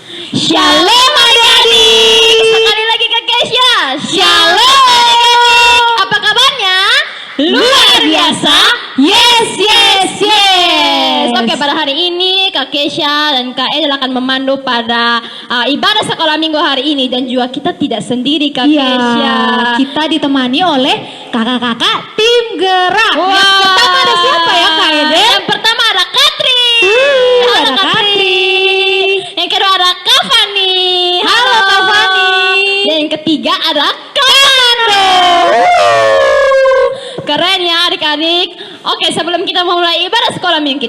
Shalom adik-adik. Sekali lagi Kak Kesya. Shalom. Apa kabarnya? Luar biasa. Yes, yes, yes. Oke, pada hari ini Kak Kesya dan Kak Edel akan memandu pada ibadah sekolah minggu hari ini. Dan juga kita tidak sendiri Kak Iya, Kesya. kita ditemani oleh kakak-kakak tim gerak. Wow. Yang pertama ada siapa ya Kak Edel? Yang pertama ada Katri. Halo ada Katri. Katri. Yang kedua ada Kak Fani. Halo Kak Fani. Dan yang ketiga ada Kak Nando. Keren ya adik-adik. Oke, sebelum kita memulai ibadah sekolah minggu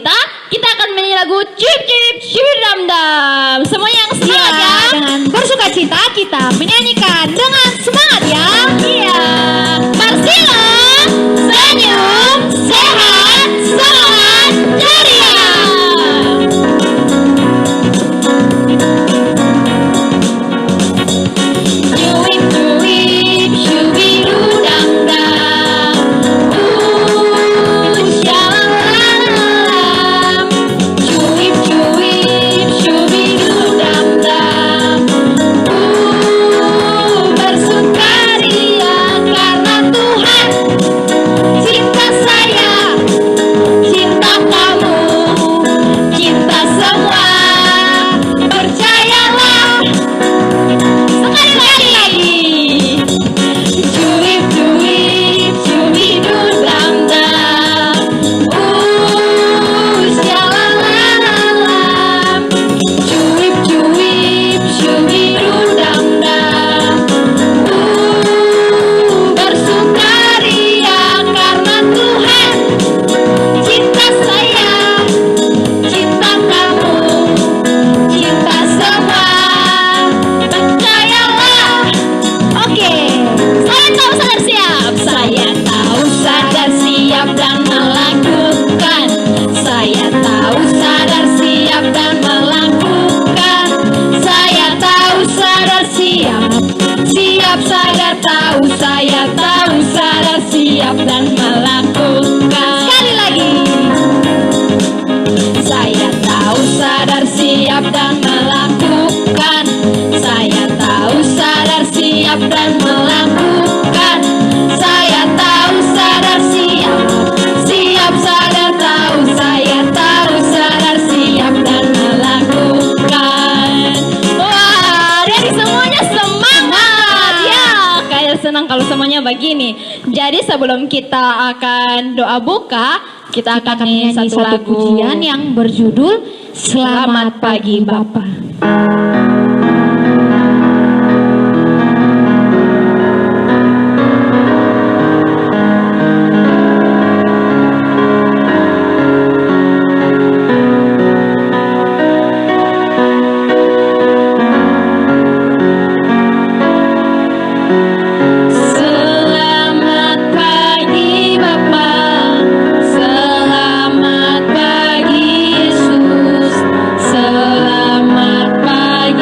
kita akan menyanyi lagu Cip Cip Cip Dam Dam. Semuanya yang semangat ya. Dengan bersuka cita kita menyanyikan dengan semangat ya. Iya. Marsila, senyum, sehat, semangat, ceria. Cuip cuip, shubidu dam dam. Shalalalam. Cuip cuip, shubidu dam dam. Bersukaria karena Tuhan cinta saya, cinta kamu, cinta semua. Percayalah. Sekali lagi. Cuip cuip, cubidu dam dam. Shalalalam. Cuip cuip, cubidu dam dam. Bersukaria karena Tuhan cinta saya, cinta kamu, cinta semua. Percayalah. Oke. Saya tahu sadar siap. Saya tahu sadar siap dan melakukan. Saya tahu sadar siap dan melakukan. Saya tahu sadar siap. Siap sadar tahu. Saya tahu sadar siap dan melakukan. Sekali lagi. Saya tahu sadar siap dan melakukan. Saya tahu sadar siap dan melakukan. Saya tahu sadar siap. Siap sadar tahu. Saya tahu sadar siap dan melakukan. Wah, jadi semuanya semangat ya. Kayak senang kalau semuanya begini. Jadi sebelum kita akan doa buka, kita akan nyanyi Menyanyi satu lagu pujian yang berjudul Selamat Pagi Bapa. Selamat pagi Bapa, selamat pagi Yesus, selamat pagi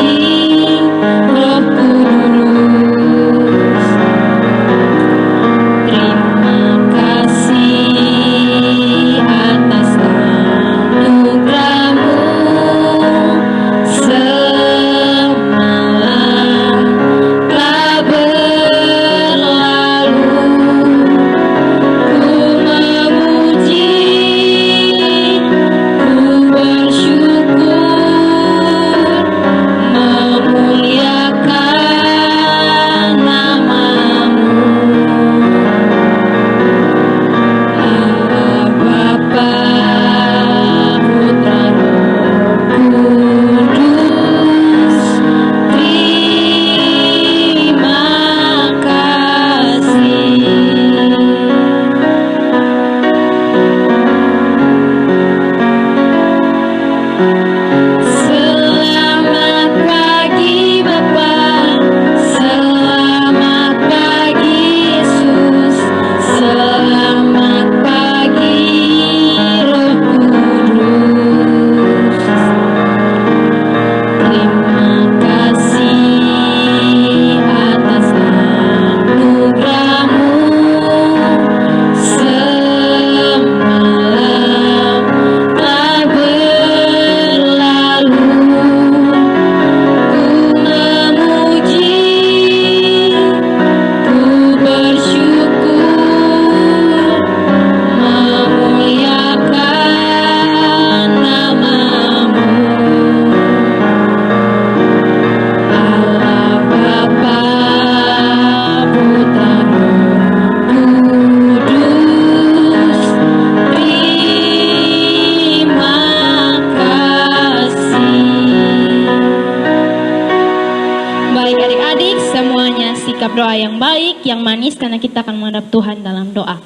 bersikap doa yang baik, yang manis, karena kita akan menghadap Tuhan dalam doa.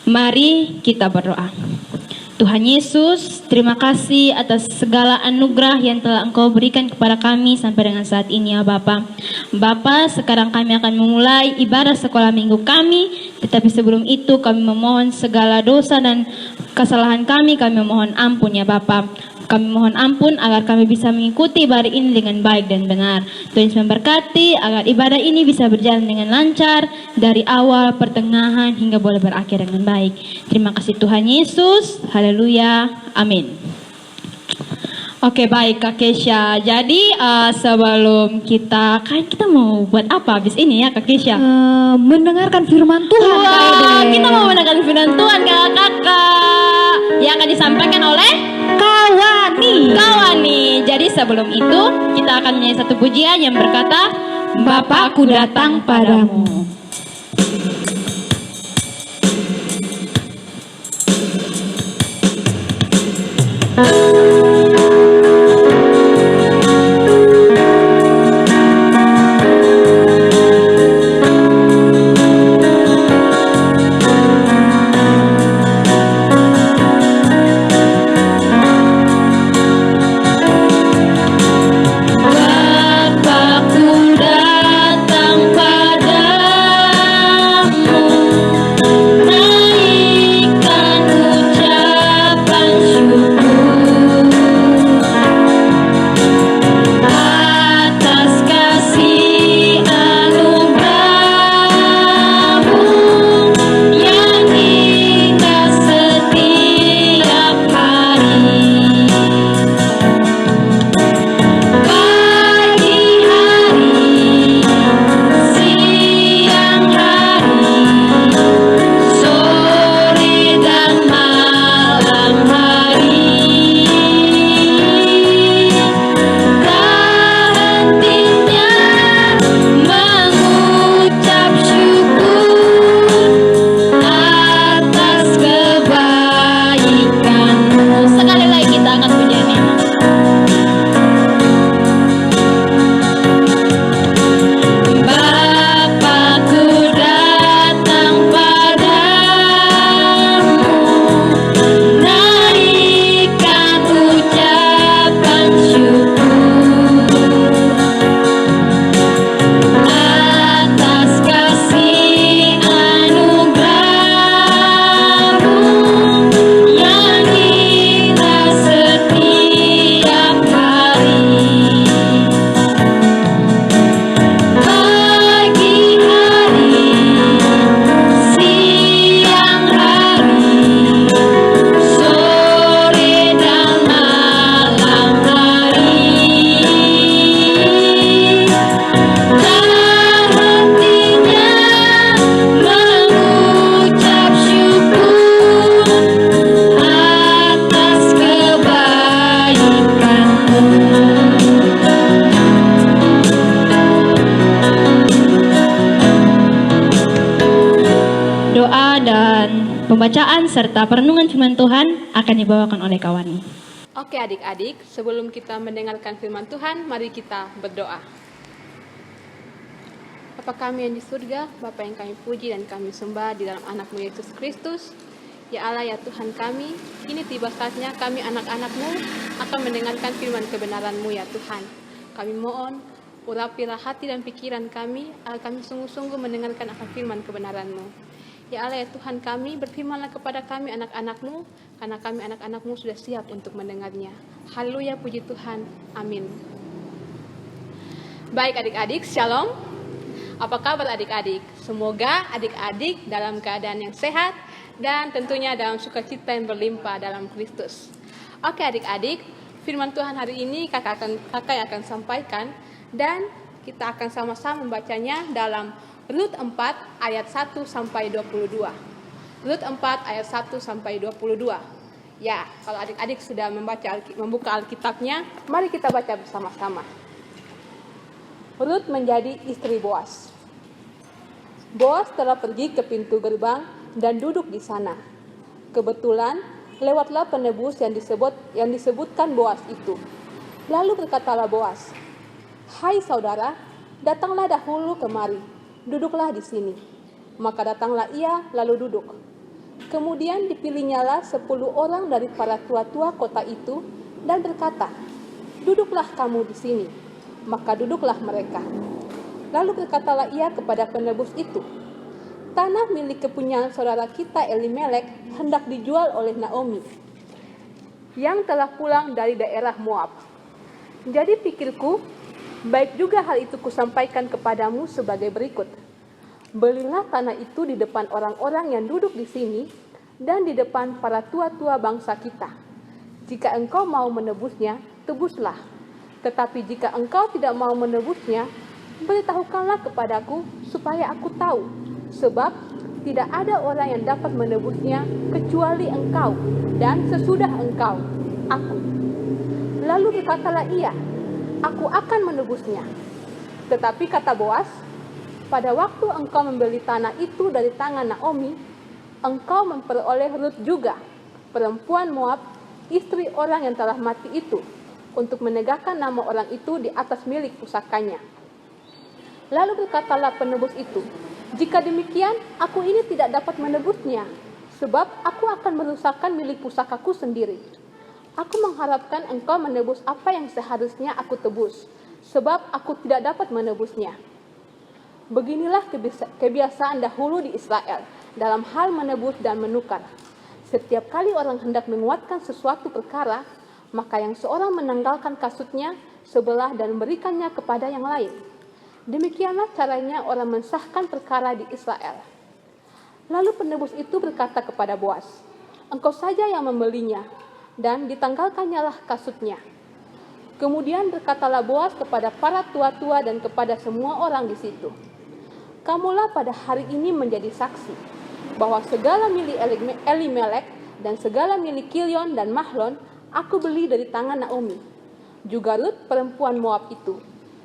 Mari kita berdoa. Tuhan Yesus, terima kasih atas segala anugerah yang telah Engkau berikan kepada kami sampai dengan saat ini ya Bapa. Bapa, sekarang kami akan memulai ibadah sekolah minggu kami, tetapi sebelum itu kami memohon segala dosa dan kesalahan kami mohon ampun ya Bapa. Kami mohon ampun agar kami bisa mengikuti ibadah ini dengan baik dan benar. Tuhan Yesus memberkati agar ibadah ini bisa berjalan dengan lancar dari awal, pertengahan hingga boleh berakhir dengan baik. Terima kasih Tuhan Yesus. Haleluya. Amin. Oke, baik Kak Kesha. Jadi sebelum kita mau buat apa habis ini ya Kak Kesha? Mendengarkan firman Tuhan. Wah, kita mau mendengarkan firman Tuhan kakak-kakak yang akan disampaikan oleh Kawani. Jadi sebelum itu kita akan menyanyi satu pujian yang berkata, Bapakku datang padamu. Bapakku datang Pembacaan serta perenungan firman Tuhan akan dibawakan oleh Kawani. Oke adik-adik, sebelum kita mendengarkan firman Tuhan, mari kita berdoa. Bapa kami yang di surga, Bapa yang kami puji dan kami sembah di dalam anak-Mu Yesus Kristus. Ya Allah ya Tuhan kami, kini tiba saatnya kami anak-anak-Mu akan mendengarkan firman kebenaran-Mu ya Tuhan. Kami mohon, urapilah hati dan pikiran kami, agar kami sungguh-sungguh mendengarkan akan firman kebenaran-Mu. Ya Allah ya Tuhan kami, berfirmanlah kepada kami anak-anak-Mu, karena kami anak-anak-Mu sudah siap untuk mendengarnya. Haleluya, puji Tuhan. Amin. Baik adik-adik, shalom. Apa kabar adik-adik? Semoga adik-adik dalam keadaan yang sehat dan tentunya dalam sukacita yang berlimpah dalam Kristus. Oke adik-adik, firman Tuhan hari ini kakak yang akan sampaikan, dan kita akan sama-sama membacanya dalam Rut 4 ayat 1 sampai 22. Rut 4 ayat 1 sampai 22. Ya, kalau adik-adik sudah membuka Alkitabnya, mari kita baca bersama-sama. Rut menjadi istri Boas. Boas telah pergi ke pintu gerbang dan duduk di sana. Kebetulan lewatlah penebus yang disebutkan Boas itu. Lalu berkatalah Boas, "Hai saudara, datanglah dahulu kemari, duduklah di sini. Maka datanglah ia lalu duduk. Kemudian dipilihnyalah 10 orang dari para tua-tua kota itu dan berkata, duduklah kamu di sini. Maka duduklah mereka. Lalu berkatalah ia kepada penebus itu, tanah milik kepunyaan saudara kita Elimelek hendak dijual oleh Naomi, yang telah pulang dari daerah Moab. Jadi pikirku, baik juga hal itu kusampaikan kepadamu sebagai berikut. Belilah tanah itu di depan orang-orang yang duduk di sini dan di depan para tua-tua bangsa kita. Jika engkau mau menebusnya, tebuslah. Tetapi jika engkau tidak mau menebusnya, beritahukanlah kepadaku supaya aku tahu. Sebab tidak ada orang yang dapat menebusnya kecuali engkau dan sesudah engkau, aku. Lalu berkatalah ia, aku akan menebusnya. Tetapi kata Boas, pada waktu engkau membeli tanah itu dari tangan Naomi, engkau memperoleh Rut juga, perempuan Moab, istri orang yang telah mati itu, untuk menegakkan nama orang itu di atas milik pusakanya. Lalu berkatalah penebus itu, jika demikian, aku ini tidak dapat menebusnya, sebab aku akan merusakkan milik pusakaku sendiri. Aku mengharapkan engkau menebus apa yang seharusnya aku tebus, sebab aku tidak dapat menebusnya. Beginilah kebiasaan dahulu di Israel, dalam hal menebus dan menukar. Setiap kali orang hendak menguatkan sesuatu perkara, maka yang seorang menanggalkan kasutnya sebelah dan memberikannya kepada yang lain. Demikianlah caranya orang mensahkan perkara di Israel. Lalu penebus itu berkata kepada Boas, engkau saja yang membelinya, dan ditanggalkannya lah kasutnya. Kemudian berkatalah Boas kepada para tua-tua dan kepada semua orang di situ, kamulah pada hari ini menjadi saksi, bahwa segala milik Elimelek dan segala milik Kilion dan Mahlon, aku beli dari tangan Naomi. Juga Rut perempuan Moab itu,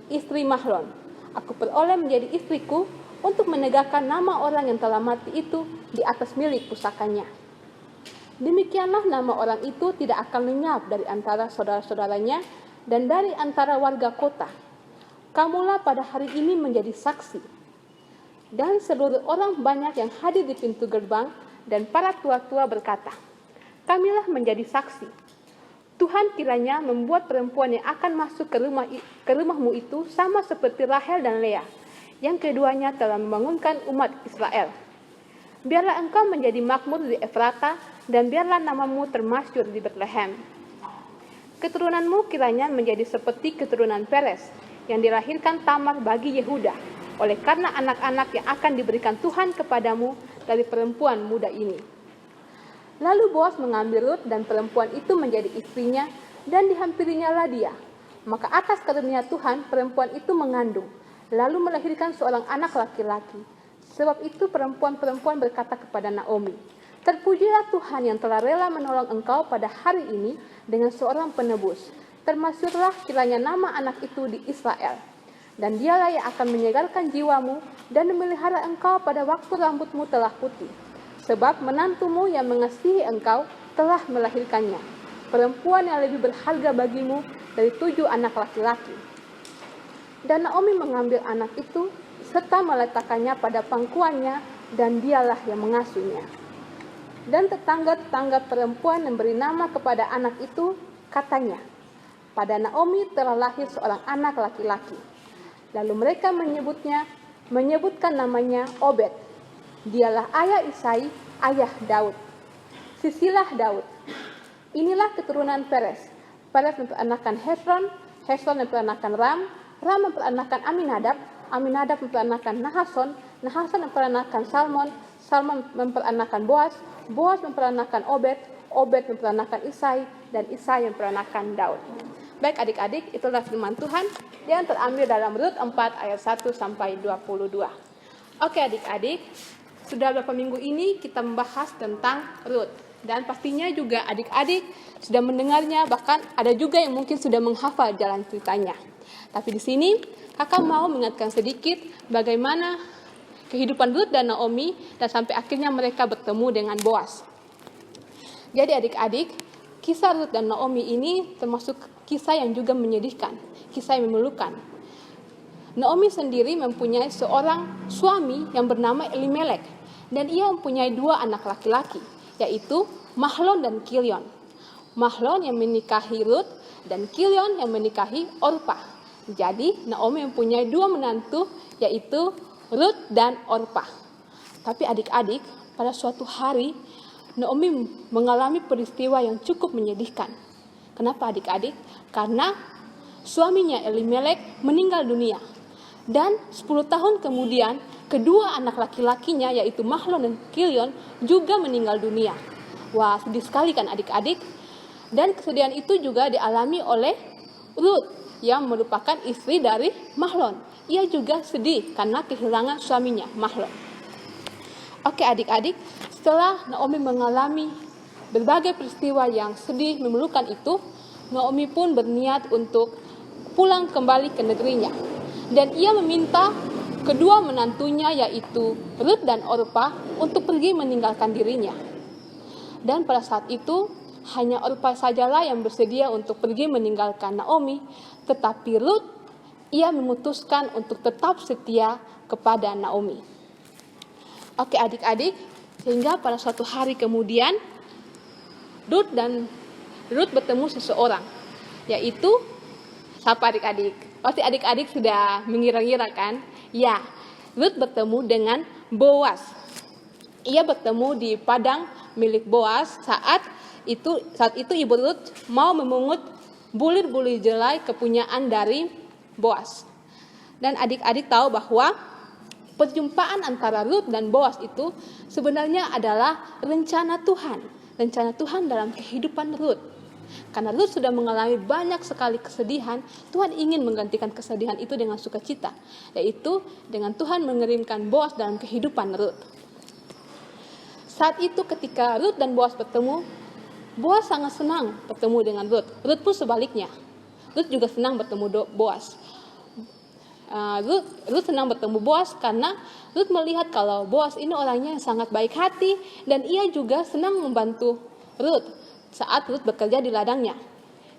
istri Mahlon, aku peroleh menjadi istriku untuk menegakkan nama orang yang telah mati itu di atas milik pusakanya. Demikianlah nama orang itu tidak akan lenyap dari antara saudara-saudaranya dan dari antara warga kota. Kamulah pada hari ini menjadi saksi. Dan seluruh orang banyak yang hadir di pintu gerbang dan para tua-tua berkata, kamilah menjadi saksi. Tuhan kiranya membuat perempuan yang akan masuk ke rumahmu itu sama seperti Rahel dan Lea, yang keduanya telah membangunkan umat Israel. Biarlah engkau menjadi makmur di Efrata, dan biarlah namamu termasyhur di Betlehem. Keturunanmu kiranya menjadi seperti keturunan Peres, yang dilahirkan Tamar bagi Yehuda, oleh karena anak-anak yang akan diberikan Tuhan kepadamu dari perempuan muda ini. Lalu Boas mengambil Rut dan perempuan itu menjadi istrinya, dan dihampirinyalah dia. Maka atas karunia Tuhan, perempuan itu mengandung, lalu melahirkan seorang anak laki-laki. Sebab itu perempuan-perempuan berkata kepada Naomi, terpujilah Tuhan yang telah rela menolong engkau pada hari ini dengan seorang penebus. Termasyhurlah kiranya nama anak itu di Israel. Dan dialah yang akan menyegarkan jiwamu dan memelihara engkau pada waktu rambutmu telah putih. Sebab menantumu yang mengasihi engkau telah melahirkannya, perempuan yang lebih berharga bagimu dari 7 anak laki-laki. Dan Naomi mengambil anak itu, serta meletakkannya pada pangkuannya, dan dialah yang mengasuhnya. Dan tetangga-tetangga perempuan memberi nama kepada anak itu, katanya, pada Naomi telah lahir seorang anak laki-laki. Lalu mereka menyebutkan namanya Obed. Dialah ayah Isai, ayah Daud. Sisilah Daud. Inilah keturunan Peres. Peres memperanakan Hesron, Hesron memperanakan Ram, Ram memperanakan Aminadab, Aminadab memperanakan Nahason, Nahason memperanakan Salmon, Salmon memperanakan Boas, Boas memperanakan Obed, Obed memperanakan Isai, dan Isai memperanakan Daud. Baik adik-adik, itulah firman Tuhan yang terambil dalam Rut 4 ayat 1 sampai 22. Oke adik-adik, sudah beberapa minggu ini kita membahas tentang Rut. Dan pastinya juga adik-adik sudah mendengarnya, bahkan ada juga yang mungkin sudah menghafal jalan ceritanya. Tapi di sini kakak mau mengingatkan sedikit bagaimana kehidupan Rut dan Naomi dan sampai akhirnya mereka bertemu dengan Boas. Jadi adik-adik, kisah Rut dan Naomi ini termasuk kisah yang juga menyedihkan, kisah yang memilukan. Naomi sendiri mempunyai seorang suami yang bernama Elimelek, dan ia mempunyai 2 anak laki-laki, yaitu Mahlon dan Kilion. Mahlon yang menikahi Rut dan Kilion yang menikahi Orpah. Jadi Naomi mempunyai 2 menantu, yaitu Rut dan Orpah. Tapi adik-adik, pada suatu hari Naomi mengalami peristiwa yang cukup menyedihkan. Kenapa adik-adik? Karena suaminya Elimelek meninggal dunia. Dan 10 tahun kemudian, kedua anak laki-lakinya yaitu Mahlon dan Kilion juga meninggal dunia. Wah, sedih sekali kan adik-adik? Dan kesedihan itu juga dialami oleh Rut yang merupakan istri dari Mahlon. Ia juga sedih karena kehilangan suaminya, Mahlon. Oke adik-adik, setelah Naomi mengalami berbagai peristiwa yang sedih memilukan itu, Naomi pun berniat untuk pulang kembali ke negerinya. Dan ia meminta kedua menantunya yaitu Rut dan Orpah untuk pergi meninggalkan dirinya. Dan pada saat itu hanya Orpah sajalah yang bersedia untuk pergi meninggalkan Naomi, tetapi Rut ia memutuskan untuk tetap setia kepada Naomi. Oke adik-adik, sehingga pada suatu hari kemudian Rut bertemu seseorang, yaitu siapa adik-adik? Pasti adik-adik sudah mengira-ngira kan? Ya, Rut bertemu dengan Boas. Ia bertemu di padang milik Boas saat itu Ibu Rut mau memungut bulir-bulir jelai kepunyaan dari Boas. Dan adik-adik tahu bahwa perjumpaan antara Rut dan Boas itu sebenarnya adalah rencana Tuhan. Rencana Tuhan dalam kehidupan Rut. Karena Rut sudah mengalami banyak sekali kesedihan, Tuhan ingin menggantikan kesedihan itu dengan sukacita, yaitu dengan Tuhan mengirimkan Boas dalam kehidupan Rut. Saat itu ketika Rut dan Boas bertemu, Boas sangat senang bertemu dengan Rut. Rut pun sebaliknya. Rut juga senang bertemu Boas. Rut senang bertemu Boas karena Rut melihat kalau Boas ini orangnya yang sangat baik hati dan ia juga senang membantu Rut saat Rut bekerja di ladangnya.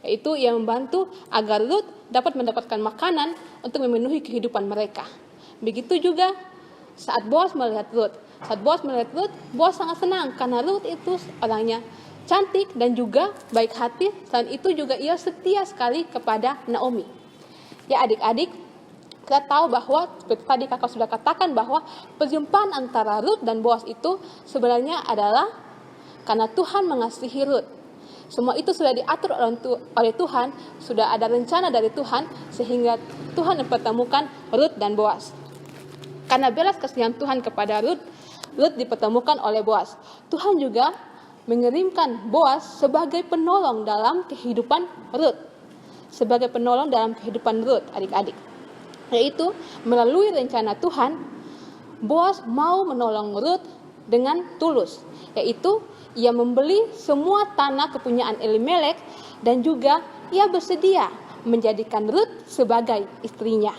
Yaitu ia membantu agar Rut dapat mendapatkan makanan untuk memenuhi kehidupan mereka. Begitu juga saat Boas melihat Rut. Boas sangat senang karena Rut itu orangnya cantik dan juga baik hati. Selain itu juga ia setia sekali kepada Naomi. Ya adik-adik, kita tahu bahwa seperti tadi kakak sudah katakan bahwa perjumpaan antara Rut dan Boas itu sebenarnya adalah karena Tuhan mengasihi Rut. Semua itu sudah diatur oleh Tuhan, sudah ada rencana dari Tuhan sehingga Tuhan mempertemukan Rut dan Boas. Karena belas kasihan Tuhan kepada Rut dipertemukan oleh Boas. Tuhan juga mengirimkan Boas sebagai penolong dalam kehidupan Rut. Sebagai penolong dalam kehidupan Rut, adik-adik. Yaitu melalui rencana Tuhan, Boas mau menolong Rut dengan tulus. Yaitu ia membeli semua tanah kepunyaan Elimelek dan juga ia bersedia menjadikan Rut sebagai istrinya.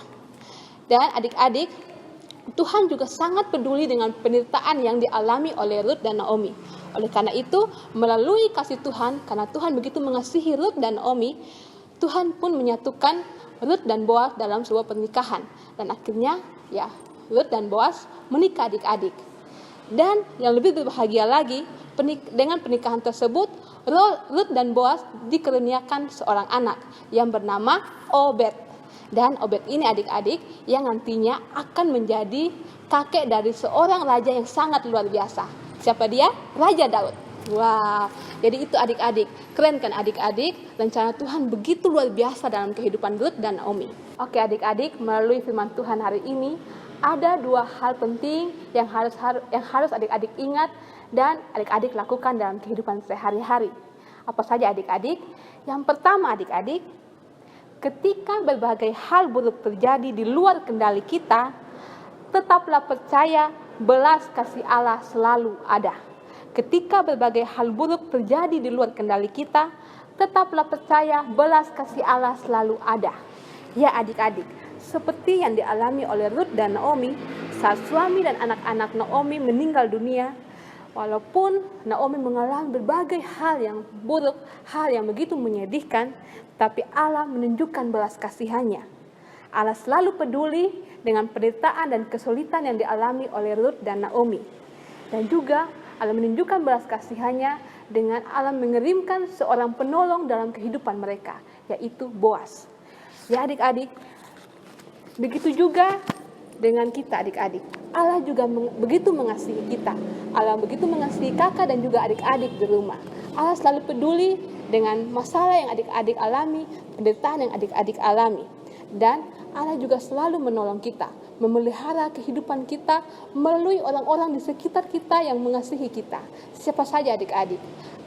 Dan adik-adik, Tuhan juga sangat peduli dengan penderitaan yang dialami oleh Rut dan Naomi. Oleh karena itu, melalui kasih Tuhan, karena Tuhan begitu mengasihi Rut dan Naomi, Tuhan pun menyatukan Rut dan Boas dalam sebuah pernikahan. Dan akhirnya, ya, Rut dan Boas menikah adik-adik. Dan yang lebih berbahagia lagi, dengan pernikahan tersebut, Rut dan Boas dikaruniakan seorang anak yang bernama Obed. Dan Obed ini adik-adik yang nantinya akan menjadi kakek dari seorang raja yang sangat luar biasa. Siapa dia? Raja Daud. Wow, jadi itu adik-adik. Keren kan adik-adik? Rencana Tuhan begitu luar biasa dalam kehidupan Rut dan Naomi. Oke adik-adik, melalui firman Tuhan hari ini, ada 2 hal penting yang harus adik-adik ingat dan adik-adik lakukan dalam kehidupan sehari-hari. Apa saja adik-adik? Yang pertama adik-adik, ketika berbagai hal buruk terjadi di luar kendali kita, tetaplah percaya belas kasih Allah selalu ada. Ketika berbagai hal buruk terjadi di luar kendali kita, tetaplah percaya belas kasih Allah selalu ada. Ya adik-adik, seperti yang dialami oleh Rut dan Naomi saat suami dan anak-anak Naomi meninggal dunia, walaupun Naomi mengalami berbagai hal yang buruk, hal yang begitu menyedihkan, tapi Allah menunjukkan belas kasihannya. Allah selalu peduli dengan penderitaan dan kesulitan yang dialami oleh Ruth dan Naomi. Dan juga Allah menunjukkan belas kasihannya dengan Allah mengirimkan seorang penolong dalam kehidupan mereka, yaitu Boas. Ya adik-adik, begitu juga dengan kita adik-adik. Allah juga begitu mengasihi kita. Allah begitu mengasihi kakak dan juga adik-adik di rumah. Allah selalu peduli dengan masalah yang adik-adik alami, penderitaan yang adik-adik alami. Dan Allah juga selalu menolong kita, memelihara kehidupan kita melalui orang-orang di sekitar kita yang mengasihi kita. Siapa saja adik-adik.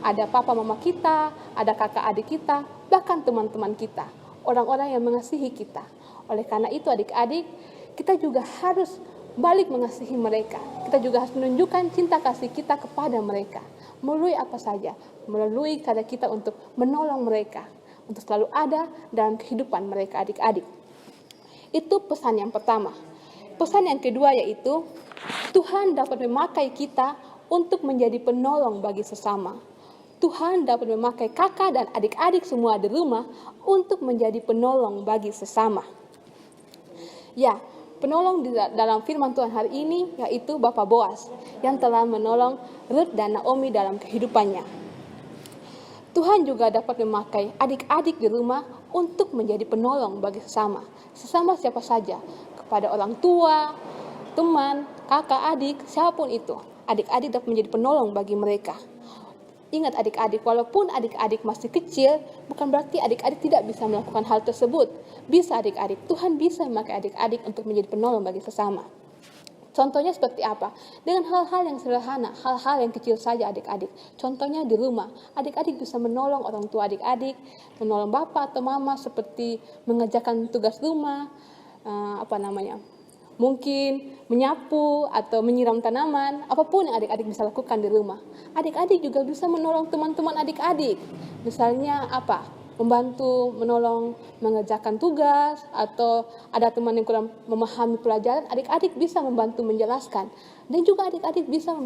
Ada papa mama kita, ada kakak adik kita, bahkan teman-teman kita. Orang-orang yang mengasihi kita. Oleh karena itu adik-adik, kita juga harus balik mengasihi mereka. Kita juga harus menunjukkan cinta kasih kita kepada mereka. Melalui apa saja? Melalui cara kita untuk menolong mereka. Untuk selalu ada dalam kehidupan mereka adik-adik. Itu pesan yang pertama. Pesan yang kedua yaitu Tuhan dapat memakai kita untuk menjadi penolong bagi sesama. Tuhan dapat memakai kakak dan adik-adik semua di rumah untuk menjadi penolong bagi sesama. Ya, penolong dalam firman Tuhan hari ini yaitu Bapak Boas yang telah menolong Ruth dan Naomi dalam kehidupannya. Tuhan juga dapat memakai adik-adik di rumah untuk menjadi penolong bagi sesama. Sesama siapa saja, kepada orang tua, teman, kakak, adik, siapapun itu. Adik-adik dapat menjadi penolong bagi mereka. Ingat adik-adik, walaupun adik-adik masih kecil, bukan berarti adik-adik tidak bisa melakukan hal tersebut. Bisa adik-adik, Tuhan bisa memakai adik-adik untuk menjadi penolong bagi sesama. Contohnya seperti apa? Dengan hal-hal yang sederhana, hal-hal yang kecil saja adik-adik. Contohnya di rumah, adik-adik bisa menolong orang tua adik-adik, menolong bapak atau mama seperti mengerjakan tugas rumah, mungkin menyapu atau menyiram tanaman, apapun yang adik-adik bisa lakukan di rumah. Adik-adik juga bisa menolong teman-teman adik-adik. Misalnya membantu, menolong, mengerjakan tugas, atau ada teman yang kurang memahami pelajaran, adik-adik bisa membantu menjelaskan. Dan juga adik-adik bisa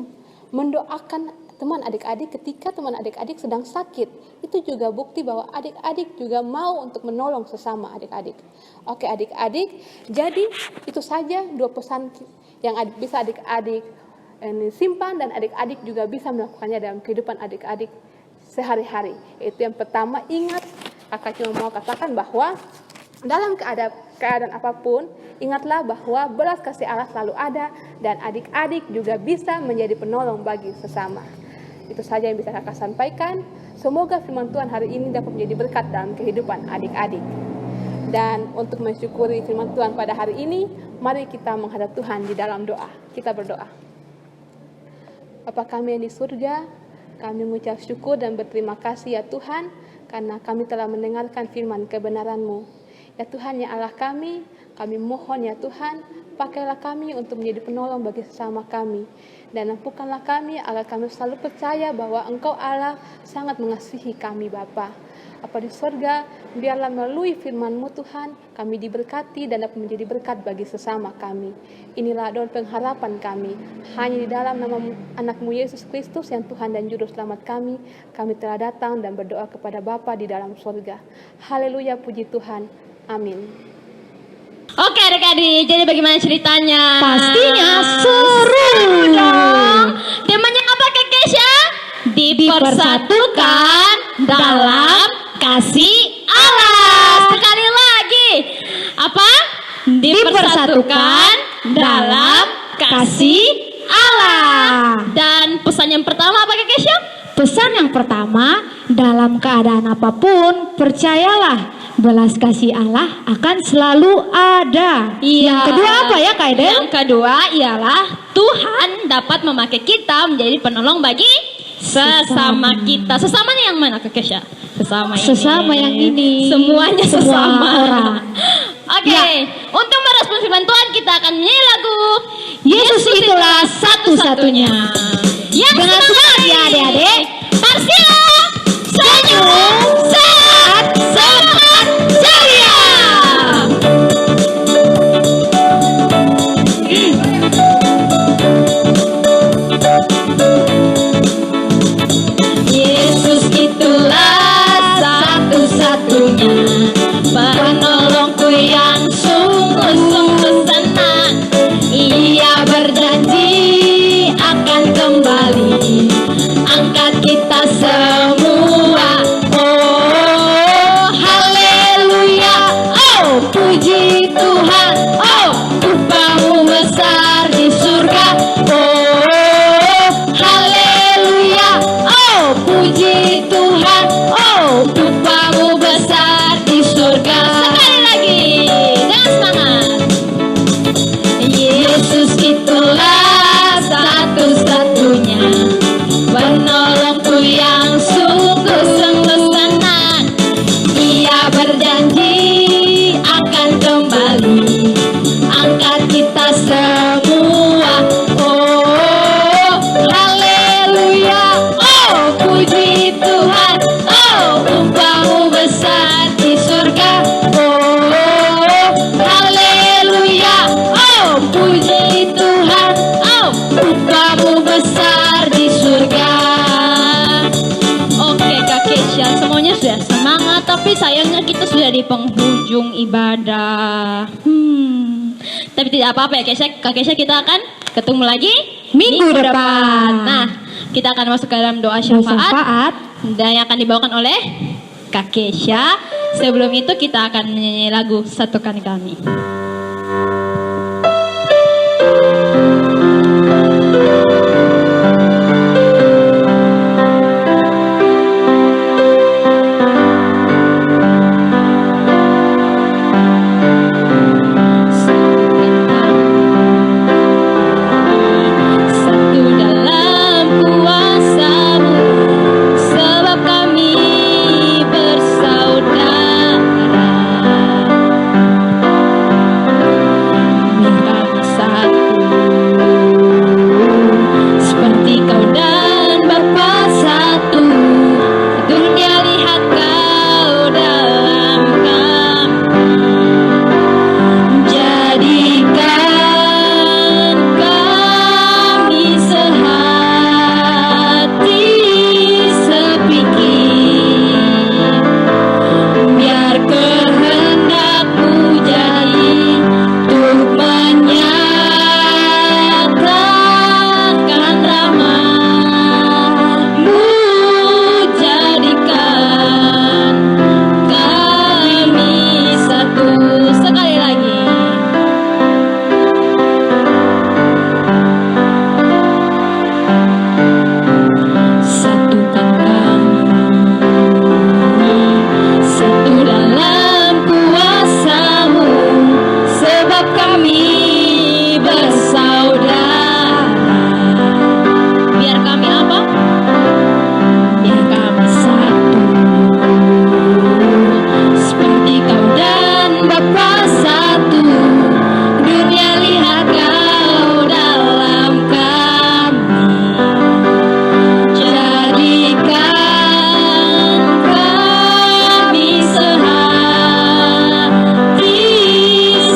mendoakan teman adik-adik ketika teman adik-adik sedang sakit. Itu juga bukti bahwa adik-adik juga mau untuk menolong sesama adik-adik. Oke adik-adik, jadi itu saja dua pesan yang bisa adik-adik simpan dan adik-adik juga bisa melakukannya dalam kehidupan adik-adik sehari-hari. Itu yang pertama, ingat, kakak cuma mau katakan bahwa dalam keadaan apapun, ingatlah bahwa belas kasih Allah selalu ada dan adik-adik juga bisa menjadi penolong bagi sesama. Itu saja yang bisa kakak sampaikan. Semoga firman Tuhan hari ini dapat menjadi berkat dalam kehidupan adik-adik. Dan untuk mensyukuri firman Tuhan pada hari ini, mari kita menghadap Tuhan di dalam doa. Kita berdoa. Bapa kami yang di surga, kami mengucap syukur dan berterima kasih ya Tuhan, karena kami telah mendengarkan firman kebenaran-Mu. Ya Tuhan, ya Allah kami mohon ya Tuhan, pakailah kami untuk menjadi penolong bagi sesama kami. Dan ampunkanlah kami agar kami selalu percaya bahwa Engkau Allah sangat mengasihi kami Bapa. Apa di surga, biarlah melalui firman-Mu Tuhan, kami diberkati dan dapat menjadi berkat bagi sesama kami. Inilah doa pengharapan kami. Hanya di dalam nama anak-Mu Yesus Kristus yang Tuhan dan Juru Selamat kami telah datang dan berdoa kepada Bapa di dalam surga. Haleluya, puji Tuhan. Amin. Oke adik-adik, jadi bagaimana ceritanya? Pastinya seru dong. Temanya apa Kak Kesha? Dipersatukan dalam kasih Allah. Sekali lagi, apa? Dipersatukan dalam kasih Allah. Dan pesan yang pertama apa Kak Kesha? Pesan yang pertama, dalam keadaan apapun, percayalah belas kasih Allah akan selalu ada. Iya. Yang kedua apa ya Kak Eden? Yang kedua ialah Tuhan dapat memakai kita menjadi penolong bagi sesama kita. Sesamanya yang mana Kak Kesha? Sesama yang ini. Semuanya Semua sesama orang. Oke, Ya. untuk merespons firman Tuhan kita akan menyanyi lagu Yesus itulah satu-satunya. Yang Dengan semangat ya adik-adik. Marsila, senyum, sehat, semangat, ceria. Yesus itulah satu-satunya penolongku yang sungguh puji Tuhan, oh upahmu besar di surga. Oh haleluya, oh puji Tuhan, oh upahmu besar di surga. Sekali lagi dengan semangat. Yesus itulah satu-satunya penolongku yang sungguh-sungguh senang. Ia berjanji akan kembali angkat kita semua. Oh haleluya, oh puji Tuhan, oh upahmu besar di surga. Oh haleluya, oh puji Tuhan, oh upahmu besar di surga. Oke Kak Kesha, semuanya sudah semangat, tapi sayangnya kita sudah di penghujung ibadah. Tapi tidak apa-apa ya Kak Kesha, kita akan ketemu lagi Minggu depan. Nah, kita akan masuk ke dalam doa syafaat dan yang akan dibawakan oleh Kak Kesha. Sebelum itu kita akan menyanyi lagu Satukan Kami. Satu dalam kuasa-Mu, sebab kami bersaudara. Biar kami satu, seperti Kau dan Bapa satu. Dunia lihat Kau dalam kami. Jadikan kami sehati sepikir, biar kehendak-Mu jadi untuk menyatakan rahmat-Mu. Jadikan kami satu. Sekali lagi. Satukan kami, satu dalam kuasa-Mu, sebab kami bersaudara. Biar kami apa? Biar kami satu, seperti Kau dan Bapa satu. Dunia lihat Kau dalam kami. Jadikan kami sehati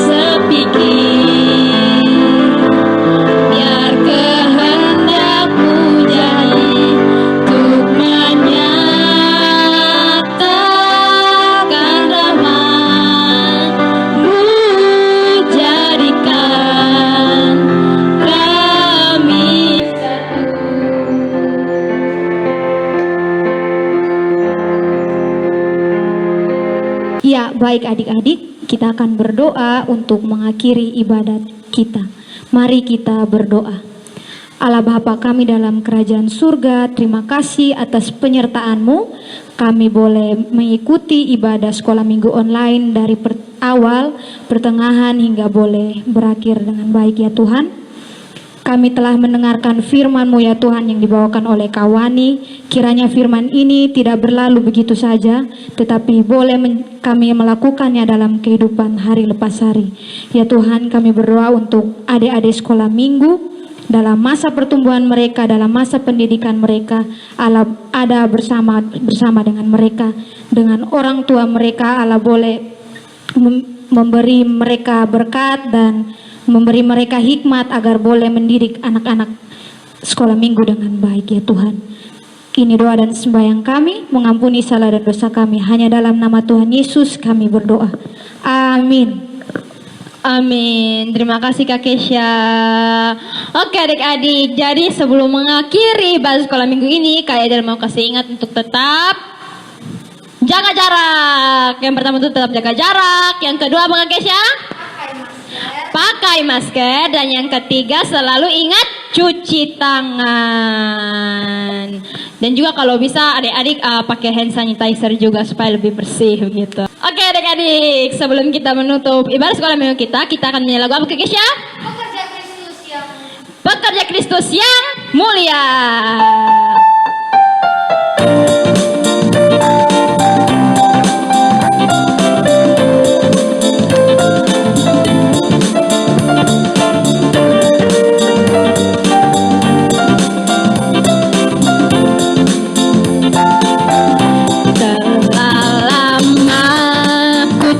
sepikir, biar kehendak-Mu jadi untuk menyatakan rahmat-Mu. Jadikan kami satu. Ya, baik adik-adik, kita akan berdoa untuk mengakhiri ibadat kita. Mari kita berdoa. Allah Bapa kami dalam kerajaan surga, terima kasih atas penyertaan-Mu. Kami boleh mengikuti ibadah sekolah minggu online dari awal, pertengahan hingga boleh berakhir dengan baik ya Tuhan. Kami telah mendengarkan firman-Mu ya Tuhan yang dibawakan oleh Kawani. Kiranya firman ini tidak berlalu begitu saja, tetapi boleh kami melakukannya dalam kehidupan hari lepas hari. Ya Tuhan, kami berdoa untuk adik-adik sekolah minggu dalam masa pertumbuhan mereka, dalam masa pendidikan mereka. Allah ada bersama dengan mereka, dengan orang tua mereka. Allah boleh memberi mereka berkat dan memberi mereka hikmat agar boleh mendidik anak-anak sekolah minggu dengan baik ya Tuhan. Ini doa dan sembahyang kami, mengampuni salah dan dosa kami. Hanya dalam nama Tuhan Yesus kami berdoa. Amin. Amin. Terima kasih Kak Kesha. Oke adik-adik, jadi sebelum mengakhiri ibadah sekolah minggu ini, Kak Edel mau kasih ingat untuk tetap jaga jarak. Yang pertama itu tetap jaga jarak. Yang kedua apa guys ya? Pakai masker. Dan yang ketiga selalu ingat cuci tangan. Dan juga kalau bisa adik-adik pakai hand sanitizer juga supaya lebih bersih gitu. Oke adik-adik, sebelum kita menutup ibadah sekolah minggu kita akan menyanyi lagu apa guys ya? Pekerja Kristus yang mulia.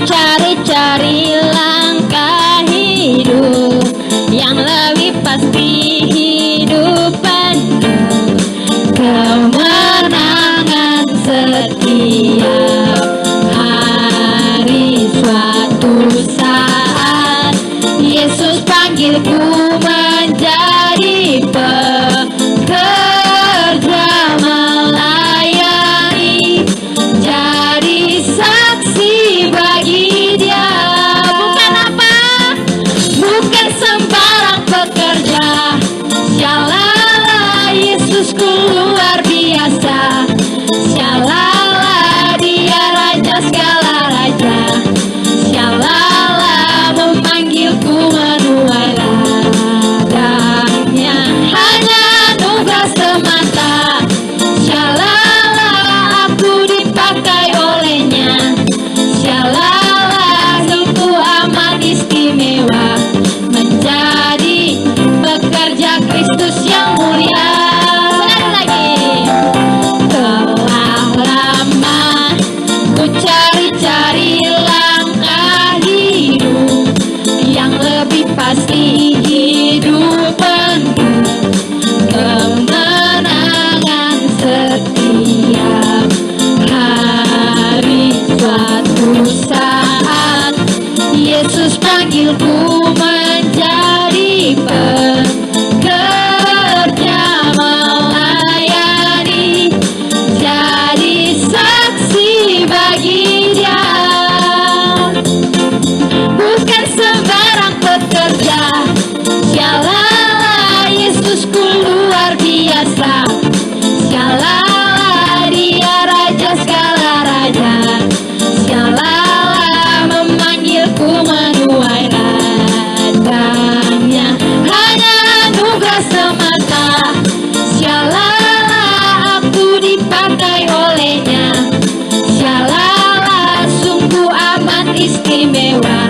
Cari-cari langkah hidup yang lebih pasti, hidup penuh kemenangan setiap hari. Suatu saat Yesus panggilku menjadi pekerja melayani, jadi saksi bagi Dia. Bukan apa? Bukan sembarang pekerja. Syalala, Yesusku luar biasa. Syalala, Dia raja segala raja. Syalala, memanggilku menuai ladangnya. Hanya anugerah semata. Syalala, aku dipakai olehnya. Syalala, sungguh amat istimewa menjadi pekerja Kristus yang mulia. Sekali lagi. Telah lama ku cari-cari langkah hidup yang lebih pasti, hidup penuh kemenangan setiap hari. Suatu saat Yesus panggilku menjadi pekerja melayani, jadi saksi bagi Dia. Bukan sembarang pekerja. Syalala, Yesusku luar biasa. Syalala, Dia raja segala raja. Syalala, memanggilku menuai ladangnya. Hanya anugerah semata. Syalala, aku dipakai olehnya. Syalala, sungguh amat istimewa